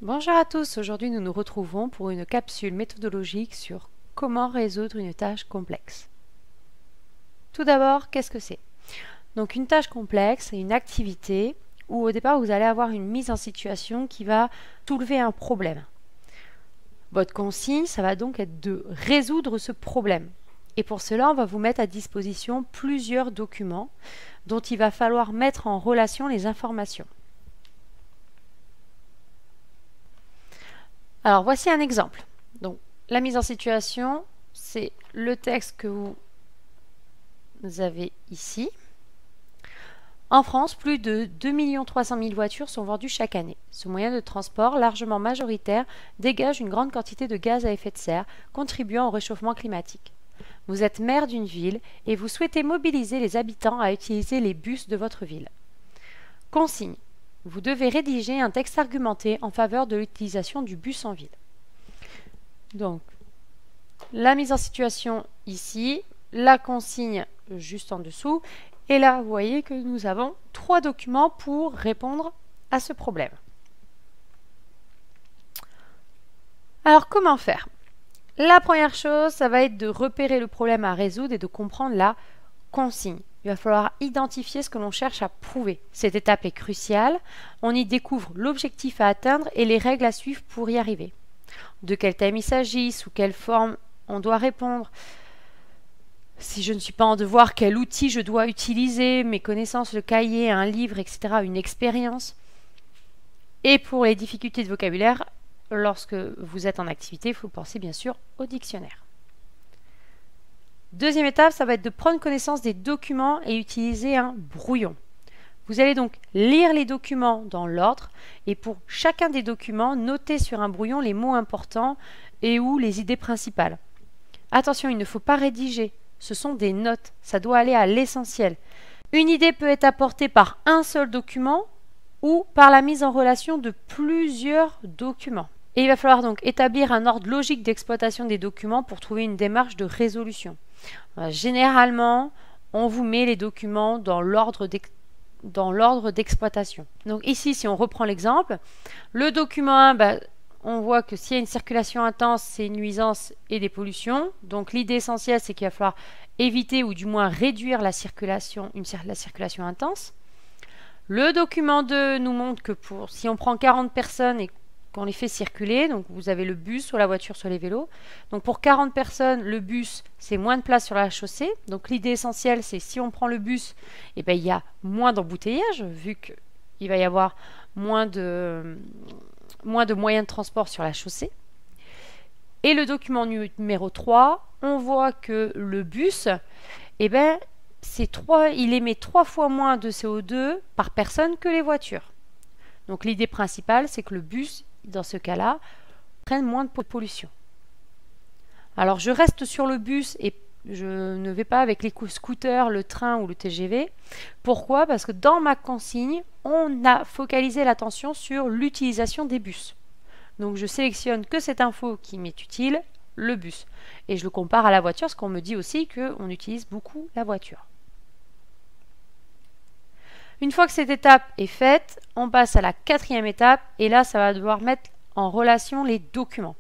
Bonjour à tous, aujourd'hui nous nous retrouvons pour une capsule méthodologique sur comment résoudre une tâche complexe. Tout d'abord, qu'est-ce que c'est? Donc une tâche complexe, c'est une activité où au départ vous allez avoir une mise en situation qui va soulever un problème. Votre consigne, ça va donc être de résoudre ce problème. Et pour cela, on va vous mettre à disposition plusieurs documents dont il va falloir mettre en relation les informations. Alors voici un exemple. Donc la mise en situation, c'est le texte que vous avez ici. En France, plus de 2 300 000 voitures sont vendues chaque année. Ce moyen de transport, largement majoritaire, dégage une grande quantité de gaz à effet de serre, contribuant au réchauffement climatique. Vous êtes maire d'une ville et vous souhaitez mobiliser les habitants à utiliser les bus de votre ville. Consigne. Vous devez rédiger un texte argumenté en faveur de l'utilisation du bus en ville. Donc, la mise en situation ici, la consigne juste en dessous, et là, vous voyez que nous avons 3 documents pour répondre à ce problème. Alors, comment faire? La première chose, ça va être de repérer le problème à résoudre et de comprendre la consigne. Il va falloir identifier ce que l'on cherche à prouver. Cette étape est cruciale. On y découvre l'objectif à atteindre et les règles à suivre pour y arriver. De quel thème il s'agit, sous quelle forme on doit répondre. Si je ne suis pas en devoir, quel outil je dois utiliser, mes connaissances, le cahier, un livre, etc., une expérience. Et pour les difficultés de vocabulaire, lorsque vous êtes en activité, il faut penser bien sûr au dictionnaire. Deuxième étape, ça va être de prendre connaissance des documents et utiliser un brouillon. Vous allez donc lire les documents dans l'ordre et pour chacun des documents, noter sur un brouillon les mots importants et ou les idées principales. Attention, il ne faut pas rédiger, ce sont des notes, ça doit aller à l'essentiel. Une idée peut être apportée par un seul document ou par la mise en relation de plusieurs documents. Et il va falloir donc établir un ordre logique d'exploitation des documents pour trouver une démarche de résolution. Généralement, on vous met les documents dans l'ordre d'exploitation. Donc ici, si on reprend l'exemple, le document 1, on voit que s'il y a une circulation intense, c'est une nuisance et des pollutions. Donc l'idée essentielle, c'est qu'il va falloir éviter ou du moins réduire la circulation intense. Le document 2 nous montre que si on prend 40 personnes et qu'on les fait circuler, donc vous avez le bus, soit la voiture, soit les vélos. Donc pour 40 personnes, le bus, c'est moins de place sur la chaussée. Donc l'idée essentielle, c'est si on prend le bus, il y a moins d'embouteillage, vu qu'il va y avoir moins de moyens de transport sur la chaussée. Et le document numéro 3, on voit que le bus, il émet 3 fois moins de CO2 par personne que les voitures. Donc l'idée principale, c'est que le bus, dans ce cas-là, prenne moins de pollution. Alors je reste sur le bus et je ne vais pas avec les scooters, le train ou le TGV. Pourquoi? Parce que dans ma consigne, on a focalisé l'attention sur l'utilisation des bus. Donc je sélectionne que cette info qui m'est utile, le bus. Et je le compare à la voiture, parce qu'on me dit aussi qu'on utilise beaucoup la voiture. Une fois que cette étape est faite, on passe à la 4e étape et là, ça va devoir mettre en relation les documents.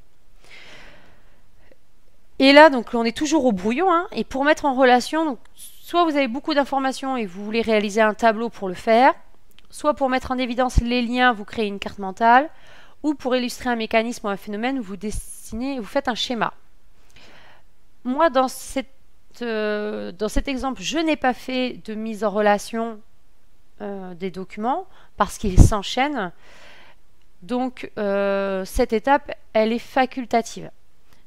Et là, donc, on est toujours au brouillon. Et pour mettre en relation, donc, soit vous avez beaucoup d'informations et vous voulez réaliser un tableau pour le faire, soit pour mettre en évidence les liens, vous créez une carte mentale, ou pour illustrer un mécanisme ou un phénomène, vous faites un schéma. Moi, dans cet exemple, je n'ai pas fait de mise en relation des documents parce qu'ils s'enchaînent. Donc cette étape, elle est facultative.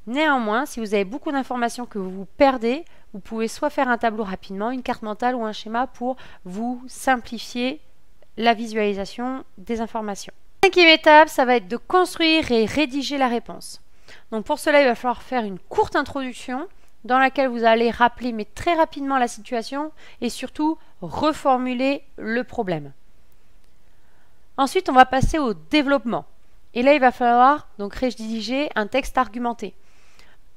Néanmoins, si vous avez beaucoup d'informations que vous perdez, vous pouvez soit faire un tableau rapidement, une carte mentale ou un schéma pour vous simplifier la visualisation des informations. 5e étape, ça va être de construire et rédiger la réponse. Donc pour cela, il va falloir faire une courte introduction dans laquelle vous allez rappeler, mais très rapidement, la situation et surtout reformuler le problème. Ensuite, on va passer au développement. Et là, il va falloir donc rédiger un texte argumenté.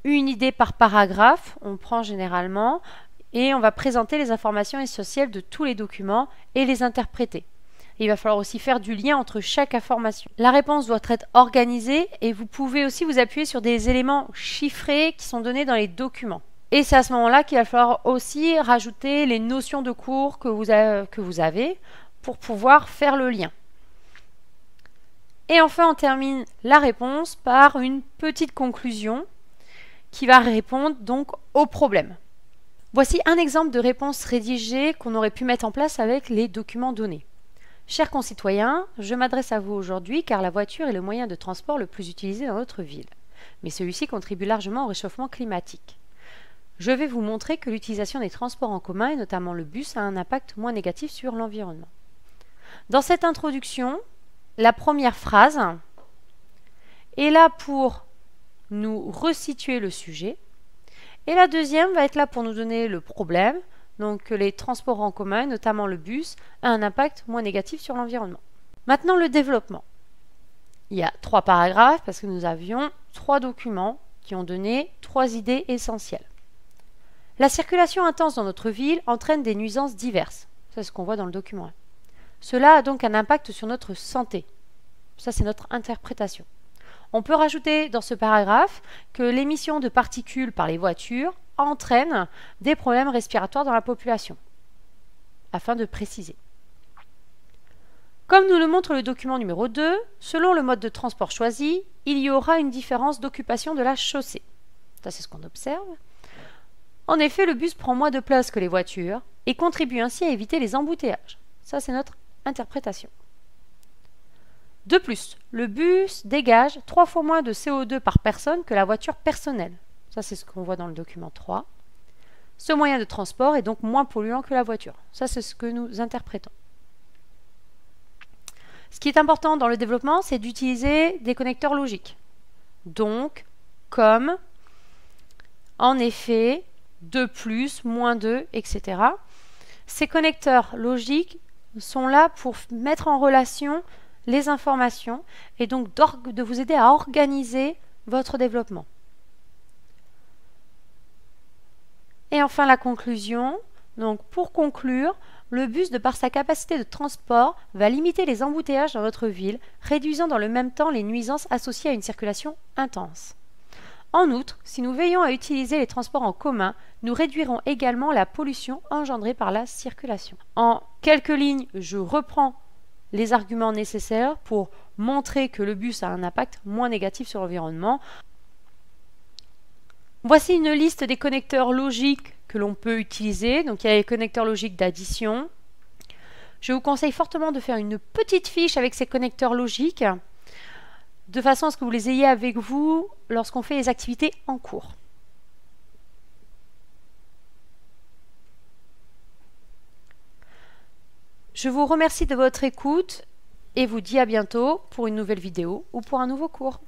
Une idée par paragraphe, on prend généralement, et on va présenter les informations essentielles de tous les documents et les interpréter. Et il va falloir aussi faire du lien entre chaque information. La réponse doit être organisée et vous pouvez aussi vous appuyer sur des éléments chiffrés qui sont donnés dans les documents. Et c'est à ce moment-là qu'il va falloir aussi rajouter les notions de cours que vous avez pour pouvoir faire le lien. Et enfin, on termine la réponse par une petite conclusion qui va répondre donc au problème. Voici un exemple de réponse rédigée qu'on aurait pu mettre en place avec les documents donnés. Chers concitoyens, je m'adresse à vous aujourd'hui car la voiture est le moyen de transport le plus utilisé dans notre ville. Mais celui-ci contribue largement au réchauffement climatique. Je vais vous montrer que l'utilisation des transports en commun, et notamment le bus, a un impact moins négatif sur l'environnement. Dans cette introduction, la première phrase est là pour nous resituer le sujet et la deuxième va être là pour nous donner le problème, donc que les transports en commun, notamment le bus, a un impact moins négatif sur l'environnement. Maintenant, le développement. Il y a 3 paragraphes parce que nous avions 3 documents qui ont donné 3 idées essentielles. La circulation intense dans notre ville entraîne des nuisances diverses. C'est ce qu'on voit dans le document 1. Cela a donc un impact sur notre santé. Ça, c'est notre interprétation. On peut rajouter dans ce paragraphe que l'émission de particules par les voitures entraîne des problèmes respiratoires dans la population, afin de préciser. Comme nous le montre le document numéro 2, selon le mode de transport choisi, il y aura une différence d'occupation de la chaussée. Ça, c'est ce qu'on observe. En effet, le bus prend moins de place que les voitures et contribue ainsi à éviter les embouteillages. Ça, c'est notre interprétation. De plus, le bus dégage 3 fois moins de CO2 par personne que la voiture personnelle. Ça, c'est ce qu'on voit dans le document 3. Ce moyen de transport est donc moins polluant que la voiture. Ça, c'est ce que nous interprétons. Ce qui est important dans le développement, c'est d'utiliser des connecteurs logiques. Donc, comme, en effet, de plus, moins de, etc. Ces connecteurs logiques sont là pour mettre en relation les informations et donc de vous aider à organiser votre développement. Et enfin la conclusion. Donc pour conclure, le bus, de par sa capacité de transport, va limiter les embouteillages dans votre ville, réduisant dans le même temps les nuisances associées à une circulation intense. En outre, si nous veillons à utiliser les transports en commun, nous réduirons également la pollution engendrée par la circulation. En quelques lignes, je reprends les arguments nécessaires pour montrer que le bus a un impact moins négatif sur l'environnement. Voici une liste des connecteurs logiques que l'on peut utiliser. Donc il y a les connecteurs logiques d'addition. Je vous conseille fortement de faire une petite fiche avec ces connecteurs logiques, de façon à ce que vous les ayez avec vous lorsqu'on fait les activités en cours. Je vous remercie de votre écoute et vous dis à bientôt pour une nouvelle vidéo ou pour un nouveau cours.